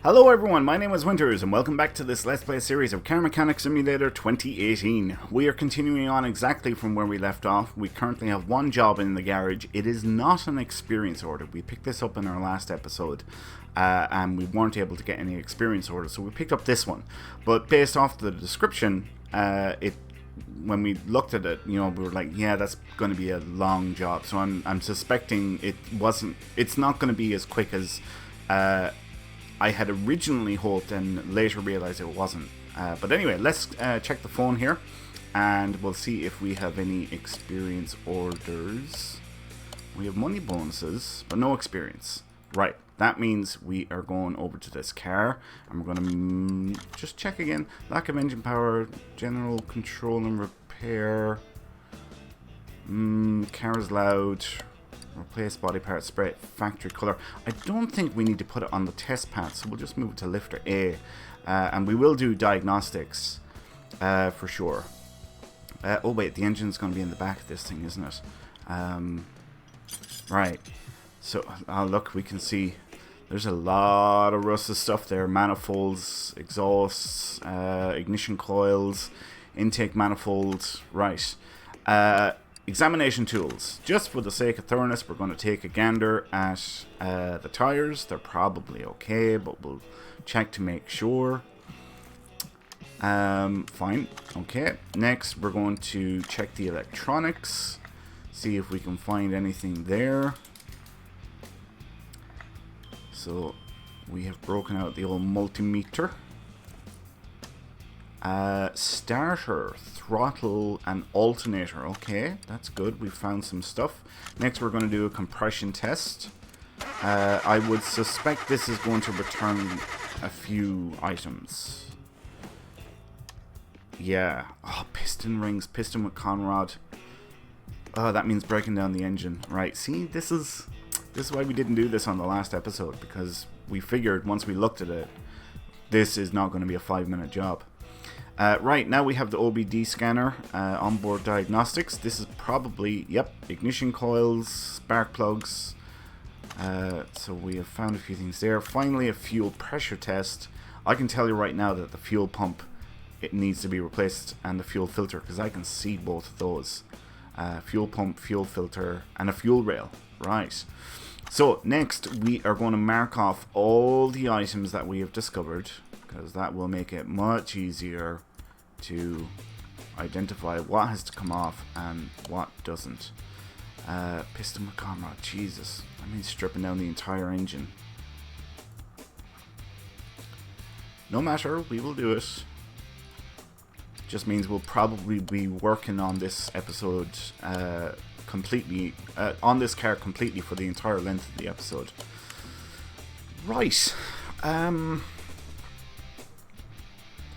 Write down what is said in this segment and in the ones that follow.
Hello everyone, my name is Winters and welcome back to this Let's Play series of Car Mechanic Simulator 2018. We are continuing on exactly from where we left off. We currently have one job in the garage. It is not an experience order. We picked this up in our last episode and we weren't able to get any experience orders, so we picked up this one. But based off the description, when we looked at it, we were like, yeah, that's going to be a long job. So I'm suspecting it's not going to be as quick as I had originally hoped and later realized it wasn't. But anyway, let's check the phone here and we'll see if we have any experience orders. We have money bonuses, but no experience. Right, that means we are going over to this car and we're going to just check again. Lack of engine power, general control and repair. Car is loud. Replace body part, spray it, factory color. I don't think we need to put it on the test path, so we'll just move it to lifter A. And we will do diagnostics for sure. Oh wait, the engine's going to be in the back of this thing, isn't it? Right. So, look, we can see there's a lot of rusted stuff there. Manifolds, exhausts, ignition coils, intake manifolds. Right. Examination tools. Just for the sake of thoroughness, we're going to take a gander at the tires. They're probably okay, but we'll check to make sure. Fine. Okay. Next, we're going to check the electronics. See if we can find anything there. So, we have broken out the old multimeter. Starter, throttle, and alternator. Okay, that's good. We found some stuff. Next, we're going to do a compression test. I would suspect this is going to return a few items. Yeah. Oh, piston rings, piston with conrod. Oh, that means breaking down the engine. Right. See, this is why we didn't do this on the last episode, because we figured once we looked at it, this is not going to be a 5-minute job. Right, now we have the OBD scanner, onboard diagnostics. This is probably, yep, ignition coils, spark plugs. So we have found a few things there. Finally, a fuel pressure test. I can tell you right now that the fuel pump, it needs to be replaced, and the fuel filter, because I can see both of those. Fuel pump, fuel filter, and a fuel rail. Right. So next, we are going to mark off all the items that we have discovered, because that will make it much easier to identify what has to come off and what doesn't. Piston with conrod, Jesus, that means stripping down the entire engine. No matter, we will do it. Just means we'll probably be working on this episode completely, on this car completely for the entire length of the episode. Right.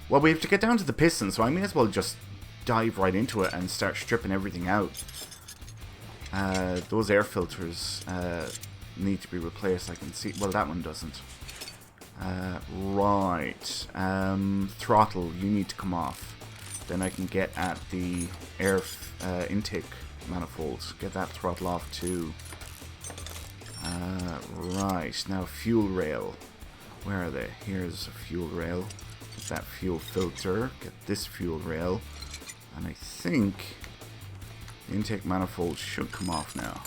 Well, we have to get down to the piston, so I may as well just dive right into it and start stripping everything out. Those air filters need to be replaced, I can see. Well, that one doesn't. Right. Throttle, you need to come off. Then I can get at the air intake manifolds. Get that throttle off too. Right. Now, fuel rail. Where are they? Here's a fuel rail. Get that fuel filter. Get this fuel rail. And I think the intake manifold should come off now.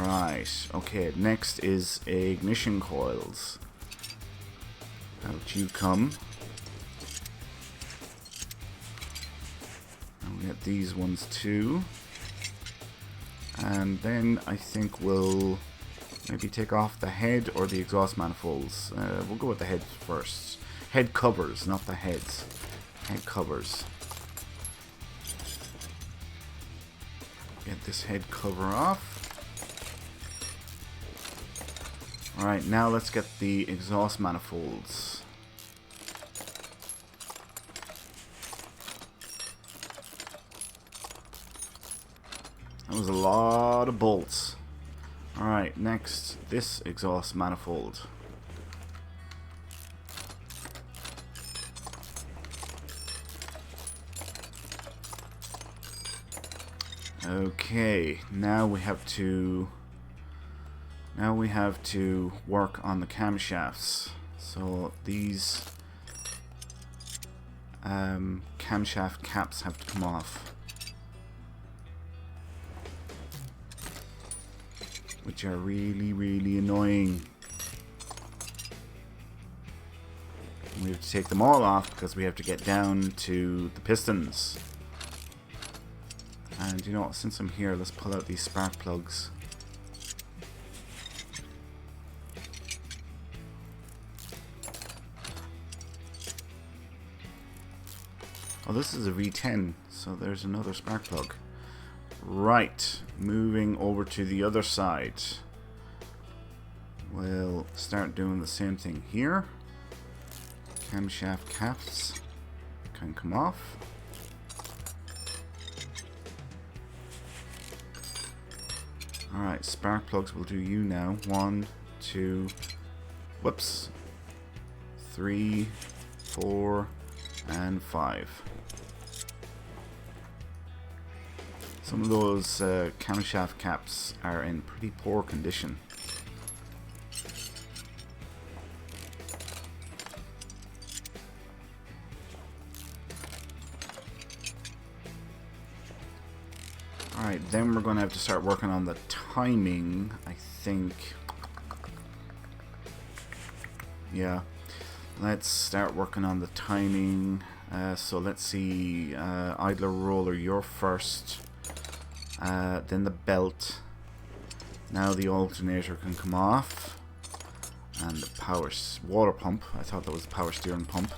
Right. Okay, next is ignition coils. Out you come. And we get these ones too. And then I think we'll maybe take off the head or the exhaust manifolds. We'll go with the head first. Head covers, not the heads. Head covers. Get this head cover off. Alright, now let's get the exhaust manifolds. That was a lot of bolts. Alright, next, this exhaust manifold. Okay, now we have to Now we have to work on the camshafts. So these camshaft caps have to come off, which are really, really annoying. We have to take them all off because we have to get down to the pistons. And you know what, since I'm here, let's pull out these spark plugs. Oh, this is a V10, so there's another spark plug. Right, moving over to the other side. We'll start doing the same thing here. Camshaft caps can come off. Alright, spark plugs will do you now. 1, 2, whoops, 3, 4, and 5. Some of those camshaft caps are in pretty poor condition. Alright, then we're going to have to start working on the timing, I think. Yeah, let's start working on the timing. So let's see, idler roller, you're first. Then the belt. Now the alternator can come off. And the power water pump. I thought that was a power steering pump.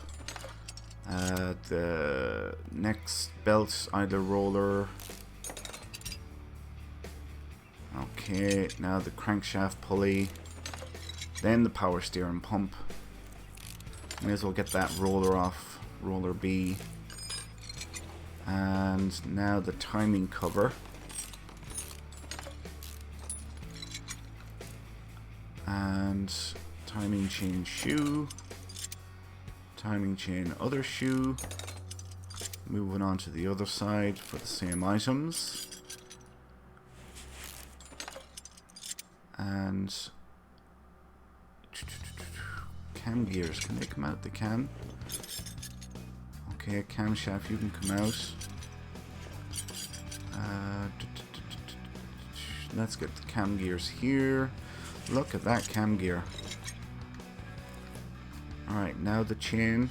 The next belt, idler roller. Okay, now the crankshaft pulley. Then the power steering pump. May as well get that roller off. Roller B. And now the timing cover. And timing chain shoe. Timing chain other shoe. Moving on to the other side for the same items. And cam gears, can they come out? They can. Okay, camshaft, you can come out. Let's get the cam gears here. Look at that cam gear. Alright, now the chain.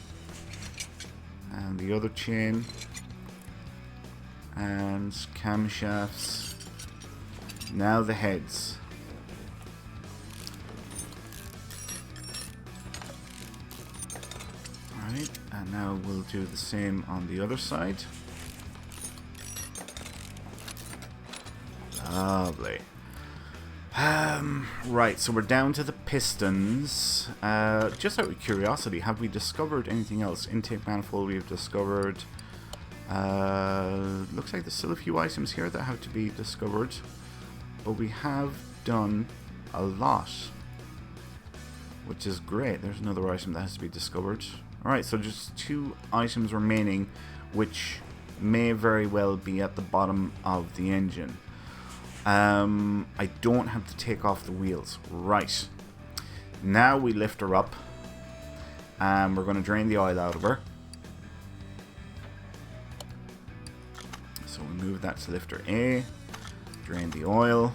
And the other chain. And camshafts. Now the heads. Alright, and now we'll do the same on the other side. Lovely. Right, so we're down to the pistons. Just out of curiosity, have we discovered anything else? Intake manifold we've discovered. Looks like there's still a few items here that have to be discovered. But we have done a lot, which is great. There's another item that has to be discovered. Alright, so just 2 items remaining, which may very well be at the bottom of the engine. I don't have to take off the wheels. Right. Now we lift her up. And we're going to drain the oil out of her. So we move that to lifter A. Drain the oil.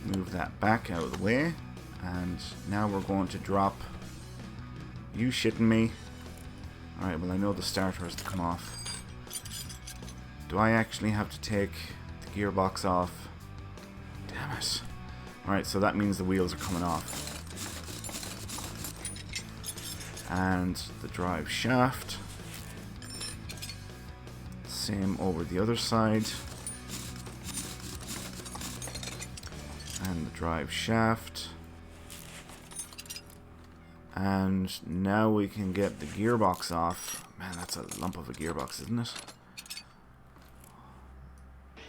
Move that back out of the way. And now we're going to drop... You shitting me? Alright, well I know the starter has to come off. Do I actually have to take the gearbox off? Damn it. Alright, so that means the wheels are coming off. And the drive shaft. Same over the other side. And the drive shaft. And now we can get the gearbox off. Man, that's a lump of a gearbox, isn't it?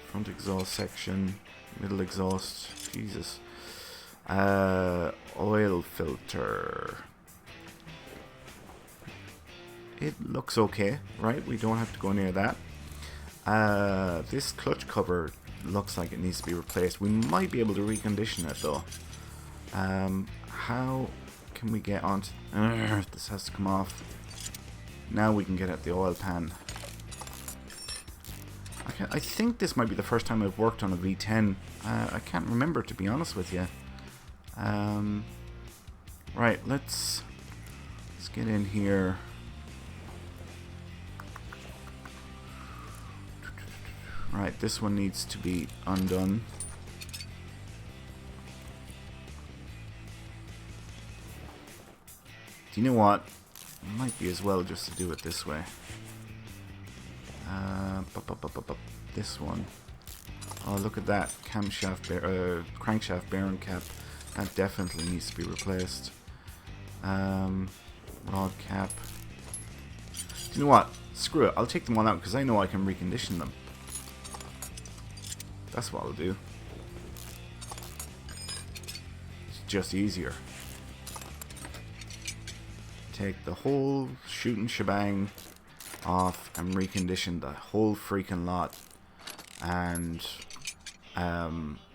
Front exhaust section, middle exhaust, Jesus. Oil filter. It looks okay, right? We don't have to go near that. This clutch cover looks like it needs to be replaced. We might be able to recondition it though. How can we get onto... this has to come off. Now we can get at the oil pan. I think this might be the first time I've worked on a V10. I can't remember, to be honest with you. Right, let's get in here. Right, this one needs to be undone. Do you know what? It might be as well just to do it this way. This one. Oh, look at that. Crankshaft bearing cap. That definitely needs to be replaced. Rod cap. Do you know what? Screw it. I'll take them all out because I know I can recondition them. That's what I'll do. It's just easier. Take the whole shooting shebang off and recondition the whole freaking lot, and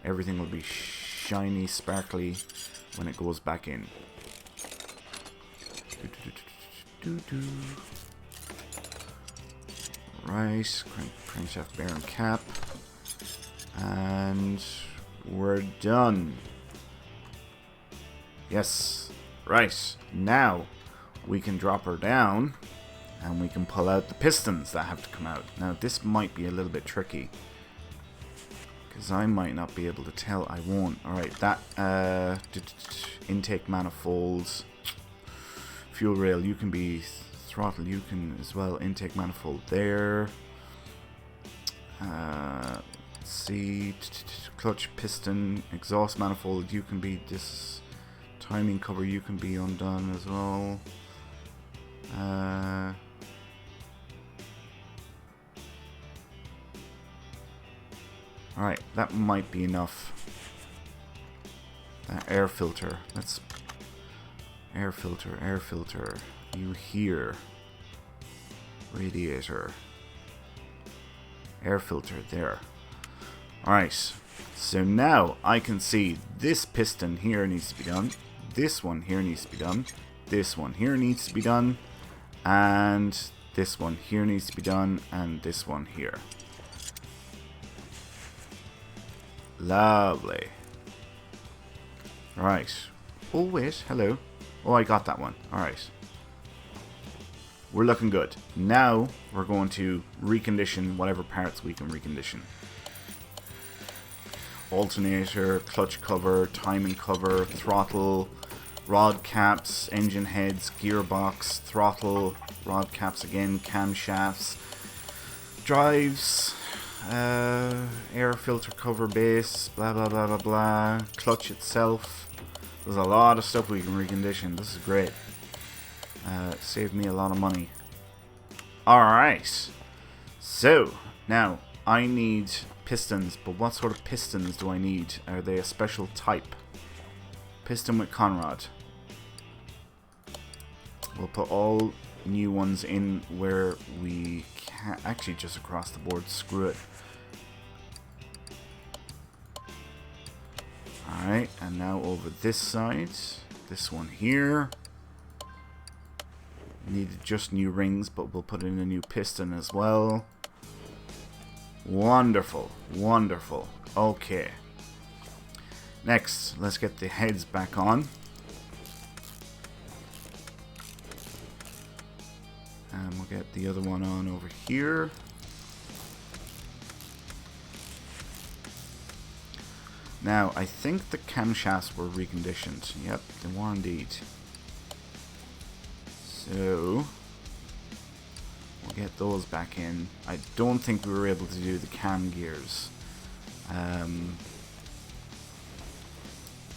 everything will be shiny, sparkly when it goes back in. Right, crankshaft bearing cap, and we're done. Yes, right, now we can drop her down and we can pull out the pistons that have to come out. Now this might be a little bit tricky because I might not be able to tell. I won't. Alright, that intake manifolds, fuel rail, you can be throttle, you can as well. Intake manifold there. Let's see, clutch, piston, exhaust manifold, you can be this. Timing cover, you can be undone as well. Alright, that might be enough. That air filter. Let's... Air filter. You here. Radiator. Air filter, there. Alright, so now I can see this piston here needs to be done. This one here needs to be done. This one here needs to be done. And this one here needs to be done. And this one here. Lovely. Right. Oh, wait. Hello. Oh, I got that one. Alright. We're looking good. Now we're going to recondition whatever parts we can recondition. Alternator, clutch cover, timing cover, throttle, rod caps, engine heads, gearbox, throttle, rod caps again, camshafts, drives, air filter cover base, blah blah blah blah blah, clutch itself. There's a lot of stuff we can recondition. This is great. Saved me a lot of money. Alright, so now I need pistons, but what sort of pistons do I need? Are they a special type? Piston with conrod. We'll put all new ones in where we can. Actually, just across the board. Screw it. Alright, and now over this side. This one here. Needed just new rings, but we'll put in a new piston as well. Wonderful, wonderful. Okay. Next, let's get the heads back on. And we'll get the other one on over here. Now, I think the camshafts were reconditioned. Yep, they were indeed. So, we'll get those back in. I don't think we were able to do the cam gears.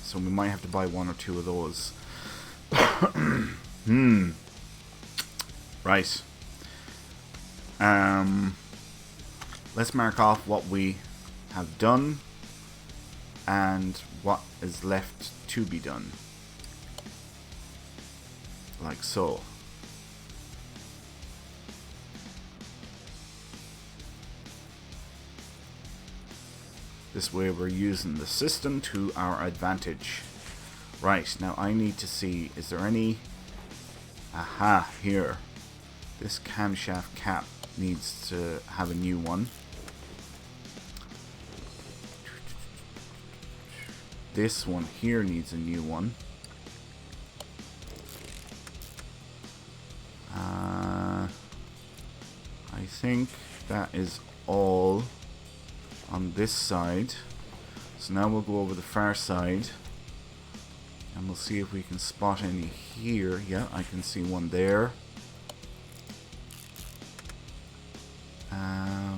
So we might have to buy one or two of those. Right. Let's mark off what we have done and what is left to be done. Like so. This way we're using the system to our advantage. Right, now I need to see, is there any... Aha, here. This camshaft cap needs to have a new one. This one here needs a new one. I think that is all on this side. So now we'll go over the far side and we'll see if we can spot any here. Yeah, I can see one there. I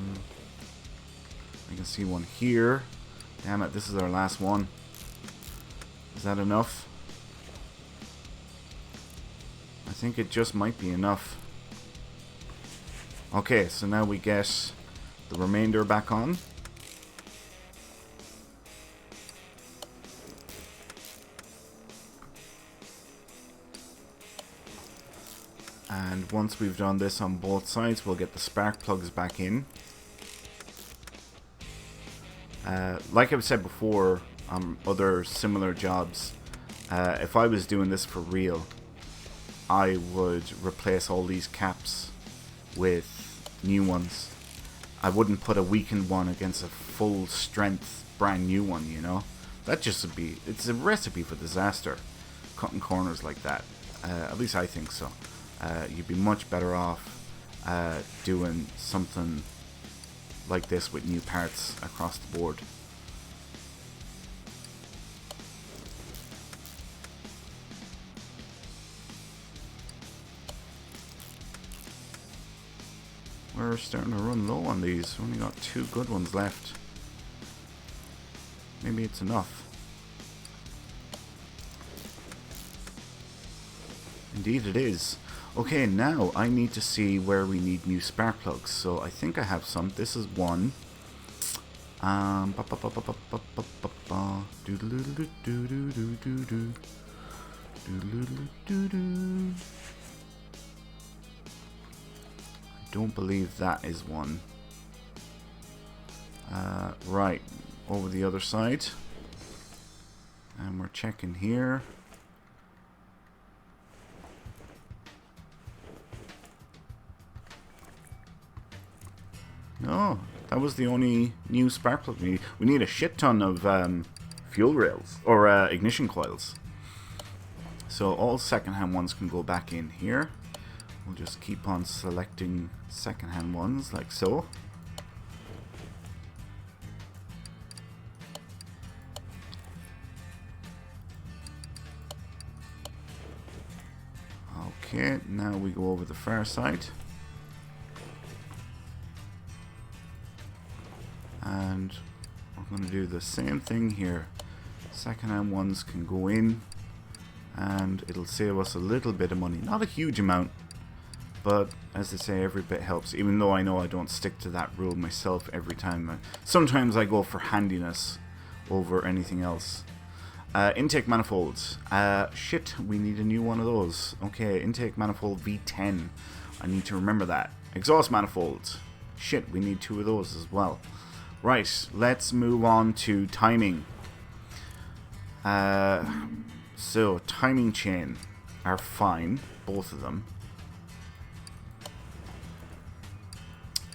can see one here. Damn it, this is our last one. Is that enough? I think it just might be enough. Okay, so now we get the remainder back on. And once we've done this on both sides, we'll get the spark plugs back in. Like I've said before on other similar jobs, if I was doing this for real, I would replace all these caps with new ones. I wouldn't put a weakened one against a full strength brand new one, you know. That just would be, it's a recipe for disaster, cutting corners like that. At least I think so. You'd be much better off doing something like this with new parts across the board. We're starting to run low on these. We've only got 2 good ones left. Maybe it's enough. Indeed it is. Okay, now I need to see where we need new spark plugs. So I think I have some. This is one. I don't believe that is one. Right, over the other side. And we're checking here. No, that was the only new spark plug we need. We need a shit ton of fuel rails, or ignition coils. So all secondhand ones can go back in here. We'll just keep on selecting secondhand ones, like so. Okay, now we go over the far side. And we're going to do the same thing here. Second-hand ones can go in, and it'll save us a little bit of money. Not a huge amount, but as they say, every bit helps. Even though I know I don't stick to that rule myself every time. Sometimes I go for handiness over anything else. Intake manifolds. Shit, we need a new one of those. Okay, intake manifold V10. I need to remember that. Exhaust manifolds. Shit, we need 2 of those as well. Right, let's move on to timing. So, timing chain are fine, both of them.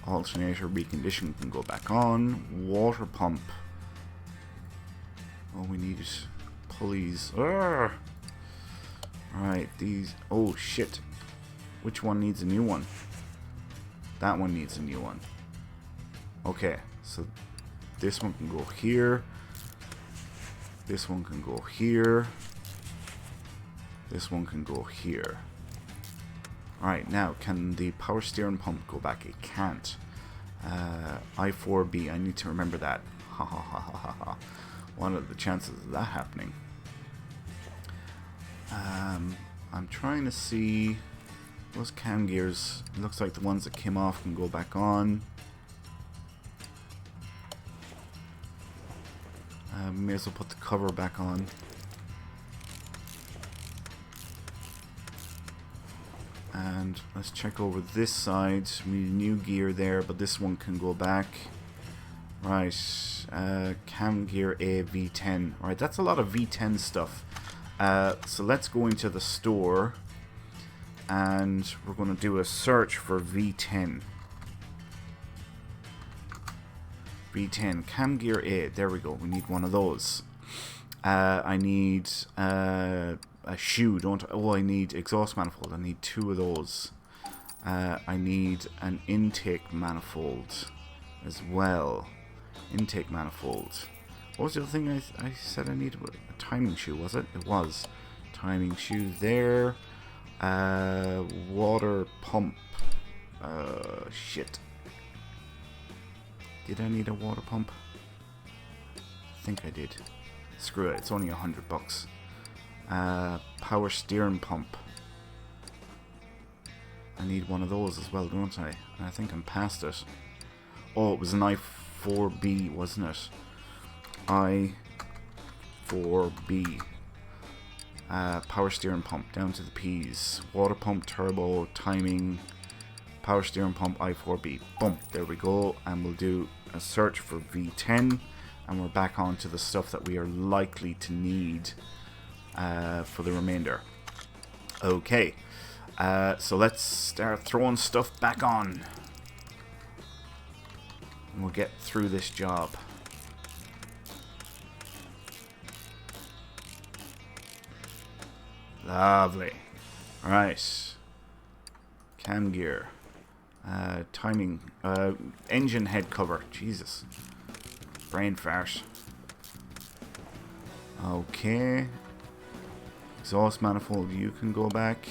Alternator recondition can go back on. Water pump. Oh, we need pulleys. Right, these. Oh, shit. Which one needs a new one? That one needs a new one. Okay. So this one can go here. This one can go here. This one can go here. Alright, now can the power steering pump go back? It can't. I4B, I need to remember that. Ha ha ha ha ha ha. What are the chances of that happening? I'm trying to see those cam gears. It looks like the ones that came off can go back on. May as well put the cover back on. And let's check over this side. We need new gear there, but this one can go back. Right, cam gear A V10. Right, that's a lot of V10 stuff. So let's go into the store and we're going to do a search for V10. V10, cam gear A. There we go. We need one of those. I need a shoe. I need exhaust manifold. I need 2 of those. I need an intake manifold as well. Intake manifold. What was the other thing I said I needed? A timing shoe, was it? It was. Timing shoe there. Water pump. Shit. Did I need a water pump? I think I did. Screw it, it's only $100. Power steering pump. I need one of those as well, don't I? And I think I'm past it. Oh, it was an I4B, wasn't it? I4B. Power steering pump, down to the P's. Water pump, turbo, timing, power steering pump, I4B. Boom, there we go. And we'll do a search for V10. And we're back on to the stuff that we are likely to need for the remainder. Okay, so let's start throwing stuff back on. And we'll get through this job. Lovely. Alright. Cam gear. Timing. Engine head cover. Jesus. Brain fart. Okay. Exhaust manifold. You can go back.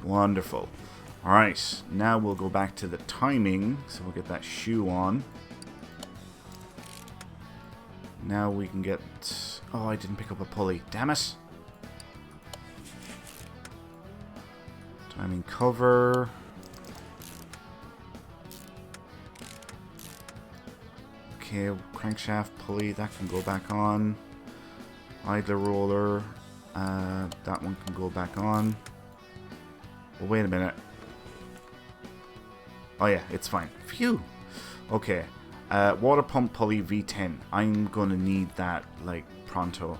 Wonderful. Alright, now we'll go back to the timing, so we'll get that shoe on. Now we can get... Oh, I didn't pick up a pulley. Damn it! Timing cover. Okay, crankshaft pulley, that can go back on. Idler roller, that one can go back on. Well, wait a minute. Oh yeah, it's fine. Phew. Okay. Water pump pulley V10. I'm gonna need that like pronto.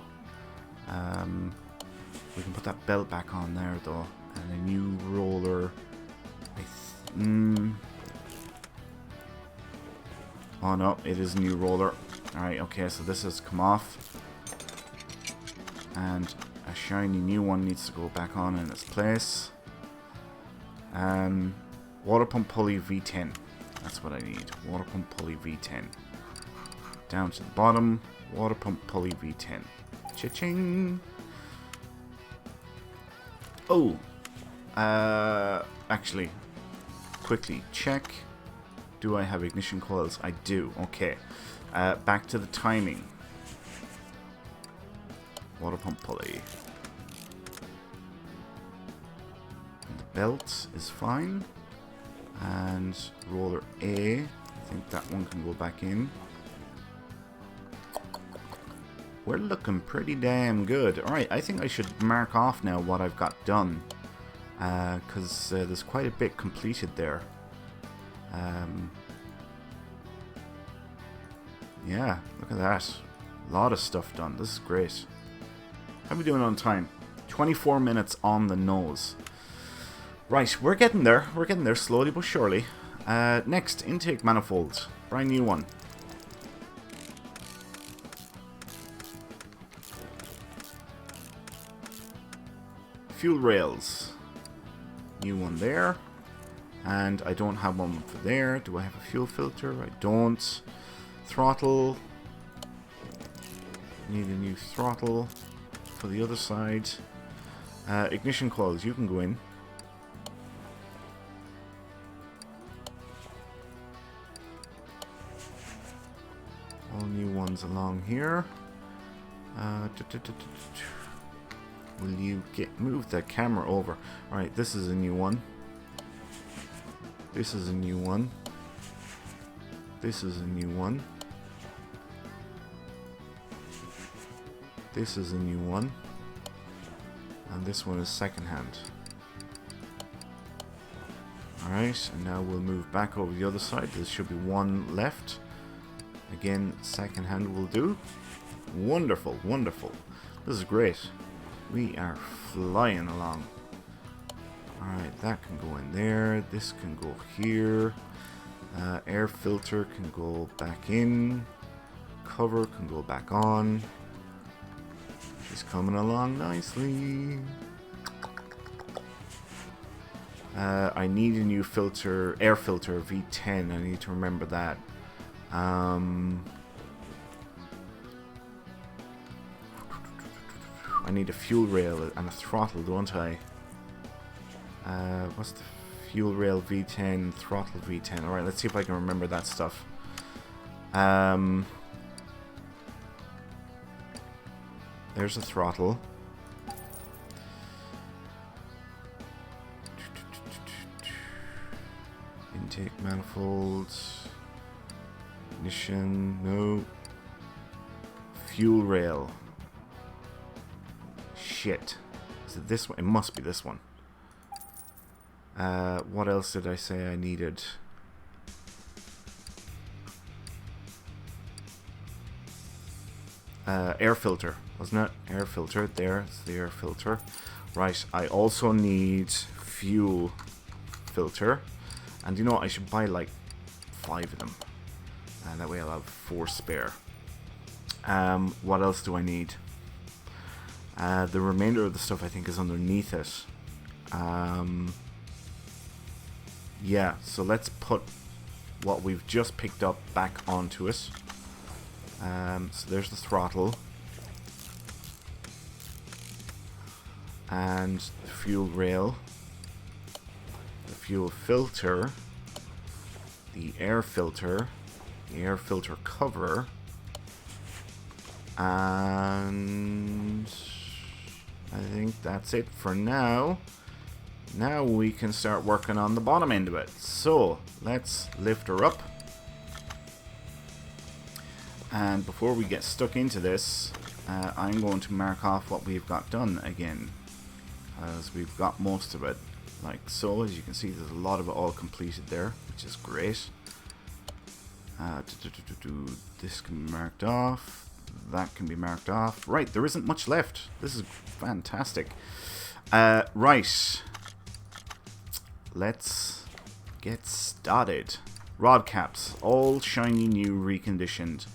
We can put that belt back on there though, and a new roller. Oh no, it is a new roller. All right. Okay, so this has come off, and a shiny new one needs to go back on in its place. Water pump pulley V10. That's what I need. Water pump pulley V10. Down to the bottom. Water pump pulley V10. Cha-ching! Oh! Actually, quickly check. Do I have ignition coils? I do. Okay. Back to the timing. Water pump pulley. And the belt is fine. And roller A, I think that one can go back in. We're looking pretty damn good. Alright, I think I should mark off now what I've got done. Because there's quite a bit completed there. Yeah, look at that. A lot of stuff done. This is great. How are we doing on time? 24 minutes on the nose. Right, we're getting there. We're getting there slowly but surely. Next, intake manifold. Brand new one. Fuel rails. New one there. And I don't have one for there. Do I have a fuel filter? I don't. Throttle. Need a new throttle for the other side. Ignition coils, you can go in. All new ones along here. Will you move the camera over? Alright, this is a new one. This is a new one. This is a new one. This is a new one. And this one is second-hand. Alright, and now we'll move back over the other side. There should be one left. Again, second-hand will do. Wonderful, wonderful. This is great. We are flying along. Alright, that can go in there. This can go here. Air filter can go back in. Cover can go back on. She's coming along nicely. I need a new filter, air filter, V10. I need to remember that. I need a fuel rail and a throttle, don't I? What's the fuel rail V10, throttle V10? Alright, let's see if I can remember that stuff. There's a throttle. Intake manifolds. Ignition, no. Fuel rail. Shit. Is it this one? It must be this one. What else did I say I needed? Air filter, wasn't it? Air filter, there's the air filter. Right, I also need fuel filter. And you know what, I should buy like 5 of them. And that way I'll have 4 spare. What else do I need? The remainder of the stuff I think is underneath it. Yeah, so let's put what we've just picked up back onto it. So there's the throttle. And the fuel rail. The fuel filter. The air filter. The air filter cover. And I think that's it for now. Now we can start working on the bottom end of it. So let's lift her up. And before we get stuck into this, I'm going to mark off what we've got done again, as we've got most of it. Like so, as you can see, there's a lot of it all completed there, which is great. This can be marked off. That can be marked off. Right, there isn't much left. This is fantastic. Right. Let's get started. Rod caps, all shiny new, reconditioned,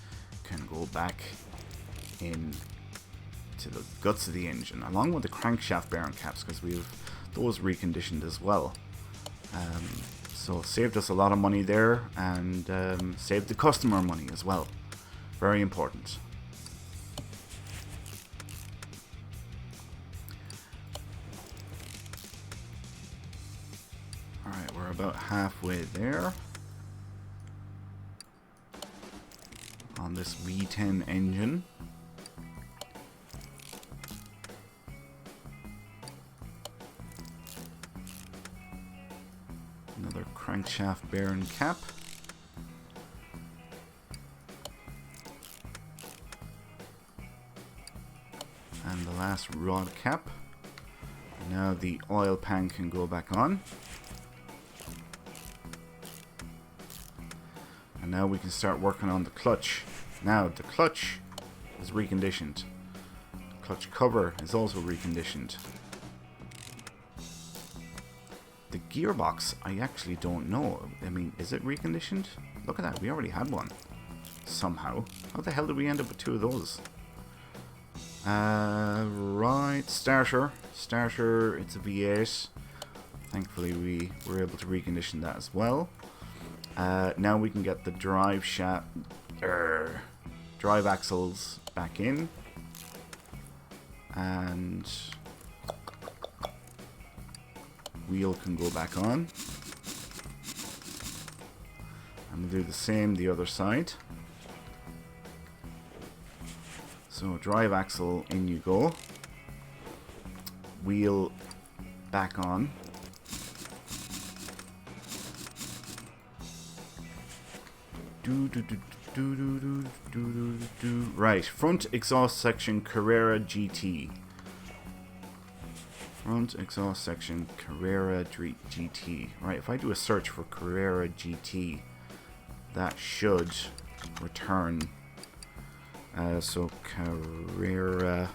can go back in to the guts of the engine, along with the crankshaft bearing caps, because we've those reconditioned as well. So saved us a lot of money there, and saved the customer money as well. Very important. Alright, we're about halfway there on this V10 engine. Another crankshaft bearing cap. And the last rod cap. Now the oil pan can go back on. And now we can start working on the clutch. Now the clutch is reconditioned. The clutch cover is also reconditioned. The gearbox, I actually don't know. I mean, is it reconditioned? Look at that, we already had one. Somehow. How the hell did we end up with 2 of those? Right, starter. Starter, it's a V8. Thankfully we were able to recondition that as well. Now we can get the drive shaft, drive axles back in. And wheel can go back on. And we'll do the same the other side. So drive axle, in you go. Wheel back on. Right, front exhaust section Carrera GT. Front exhaust section, Carrera GT. Right, if I do a search for Carrera GT, that should return. So Carrera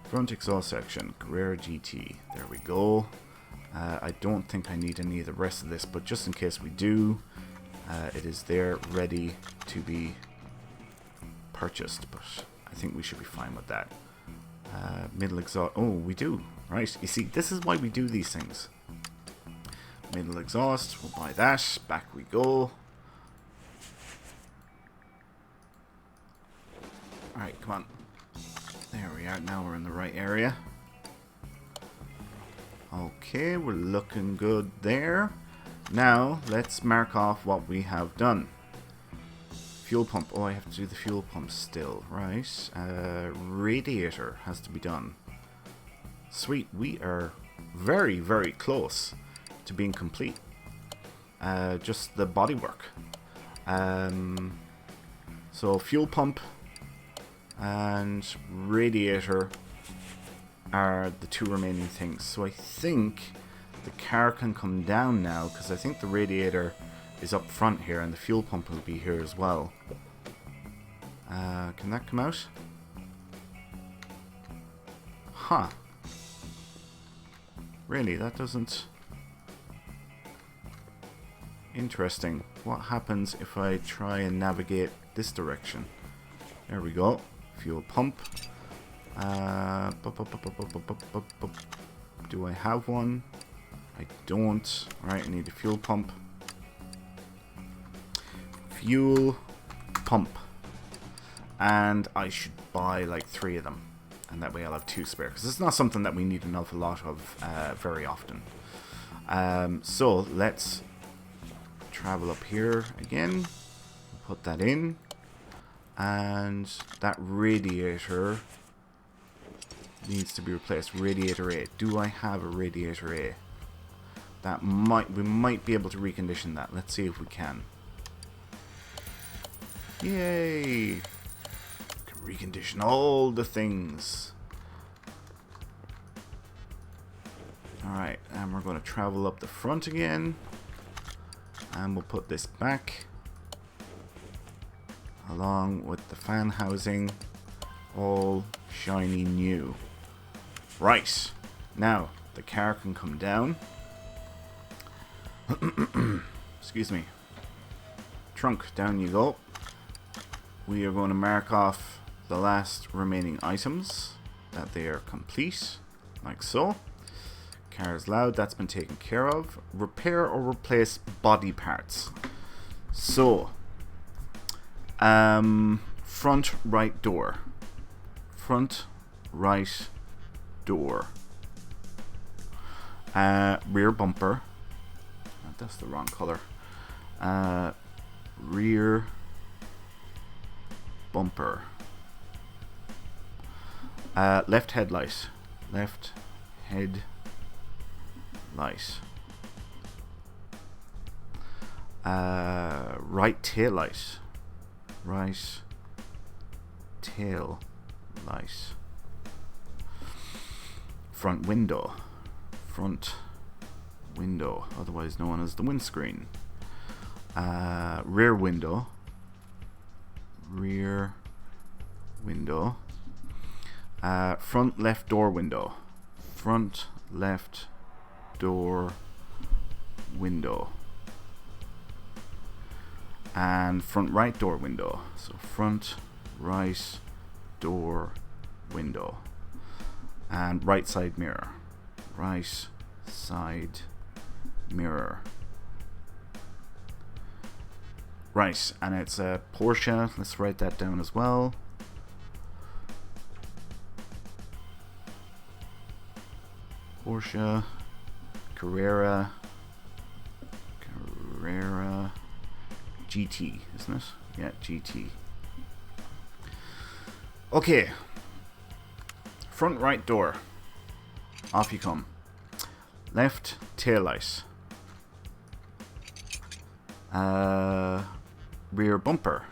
front exhaust section, Carrera GT. There we go. I don't think I need any of the rest of this, but just in case we do, it is there ready to be purchased. But I think we should be fine with that. Middle exhaust. Oh, we do. Right. You see, this is why we do these things. Middle exhaust. We'll buy that. Back we go. Alright, come on. There we are. Now we're in the right area. Okay, we're looking good there. Now, let's mark off what we have done. Fuel pump. Oh, I have to do the fuel pump still. Right. Radiator has to be done. Sweet. We are very, very close to being complete. Just the bodywork. So fuel pump and radiator are the two remaining things. So I think the car can come down now, because I think the radiator is up front here and the fuel pump will be here as well. Can that come out? Huh. Really, that doesn't... Interesting. What happens if I try and navigate this direction? There we go. Fuel pump. Do I have one? I don't. Alright, I need a fuel pump. Fuel pump. And I should buy like 3 of them. And that way I'll have 2 spare. Because it's not something that we need an awful lot of very often. So let's travel up here again. Put that in. And that radiator needs to be replaced. Radiator A. Do I have a radiator A? That we might be able to recondition that. Let's see if we can. Yay! Can recondition all the things. Alright, and we're going to travel up the front again. And we'll put this back. Along with the fan housing. All shiny new. Right. Now, the car can come down. Excuse me. Trunk, down you go. We are going to mark off the last remaining items, that they are complete, like so. Car is loud, that's been taken care of. Repair or replace body parts. So, front right door. Front right door. Rear bumper. That's the wrong color. Rear bumper. Left headlight. Left headlight. Right tail light. Right tail light. Front window. Front window, otherwise known as the windscreen. Rear window. Rear window. Front left door window. Front left door window. And front right door window. So front right door window. And right side mirror. Right side mirror. Right, and it's a Porsche. Let's write that down as well. Porsche Carrera GT, isn't it? Yeah, GT. Okay. Front right door. Off you come. Left tail light. Rear bumper.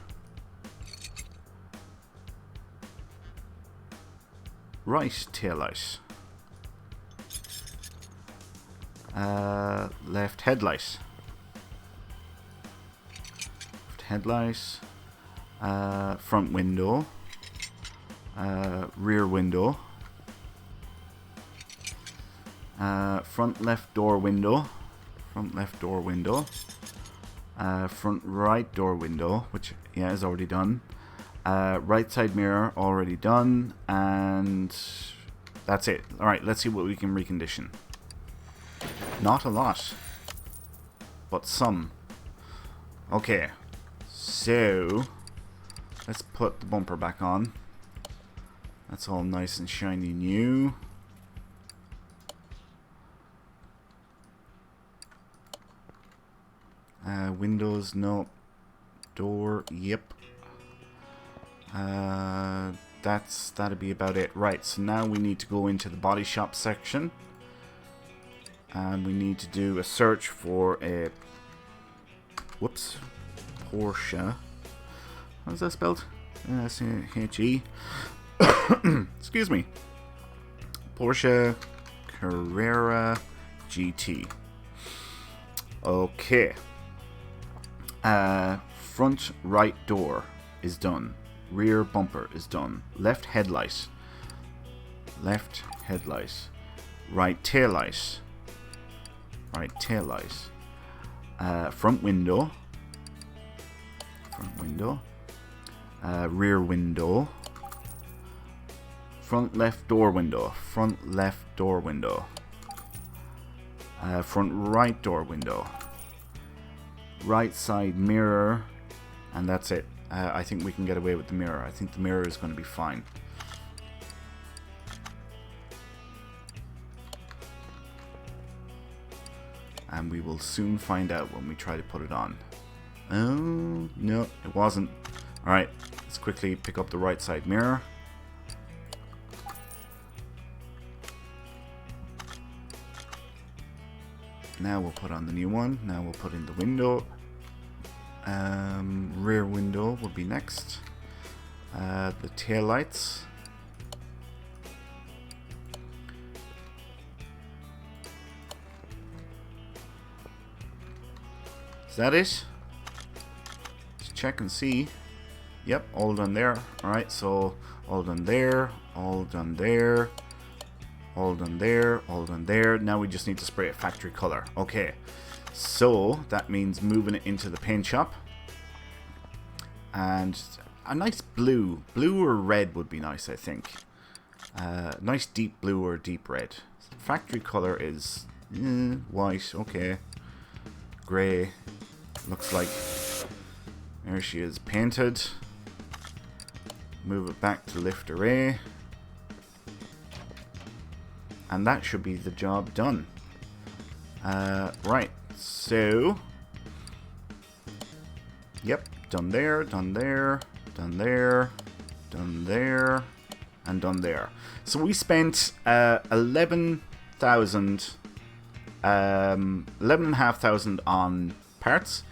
Right tail light. Left headlight. Left headlight. Front window. Rear window. Front left door window. Front left door window. Front right door window, which, yeah, is already done. Right side mirror, already done. And that's it. Alright, let's see what we can recondition. Not a lot, but some. Okay, so let's put the bumper back on. That's all nice and shiny new. Windows, no. Door, yep. That'd be about it. Right, so now we need to go into the body shop section. And we need to do a search for a... Whoops. Porsche. How's that spelled? S-H-E. Excuse me. Porsche Carrera GT. Okay. Front right door is done. Rear bumper is done. Left headlight. Left headlight. Right taillight. Right taillight. Front window. Front window. Rear window. Front left door window. Front left door window. Front right door window. Right side mirror. And that's it. I think we can get away with the mirror. I think the mirror is going to be fine. And we will soon find out when we try to put it on. Oh, no, it wasn't. Alright, let's quickly pick up the right side mirror. Now we'll put on the new one. Now we'll put in the window. Rear window will be next. The tail lights. Is that it? Let's check and see. Yep, all done there. Alright, so all done there, all done there, all done there, all done there. Now we just need to spray a factory color. Okay, so that means moving it into the paint shop. And a nice blue. Blue or red would be nice, I think. Nice deep blue or deep red. Factory color is white, okay. Grey. Looks like there she is painted. Move it back to lift array. And that should be the job done. Right, so... Yep, done there, done there, done there, done there, and done there. So we spent 11,500 on parts,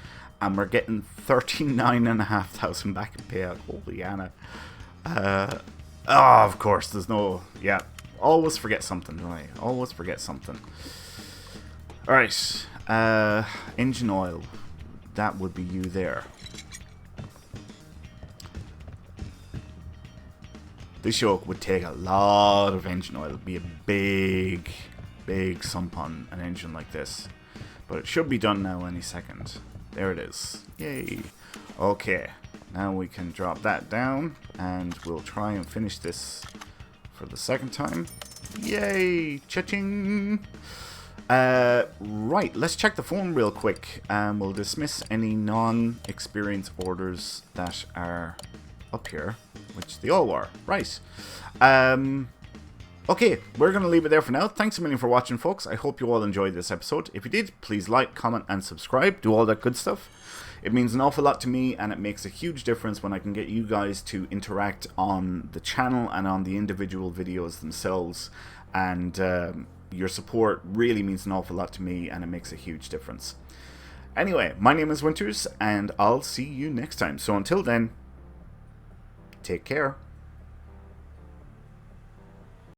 and we're getting 39,500 back in payout. Holy Anna. Of course, there's no... Yeah, always forget something, don't I? Always forget something. Alright, engine oil. That would be you there. This yoke would take a lot of engine oil. It would be a big sump on an engine like this. But it should be done now any second. There it is. Yay. Okay, now we can drop that down and we'll try and finish this for the second time. Yay! Cha-ching! Right, let's check the phone real quick and we'll dismiss any non-experience orders that are up here, which they all were. Right. Okay, we're going to leave it there for now. Thanks a million for watching, folks. I hope you all enjoyed this episode. If you did, please like, comment, and subscribe. Do all that good stuff. It means an awful lot to me, and it makes a huge difference when I can get you guys to interact on the channel and on the individual videos themselves. And your support really means an awful lot to me, and it makes a huge difference. Anyway, my name is Winters, and I'll see you next time. So until then, take care.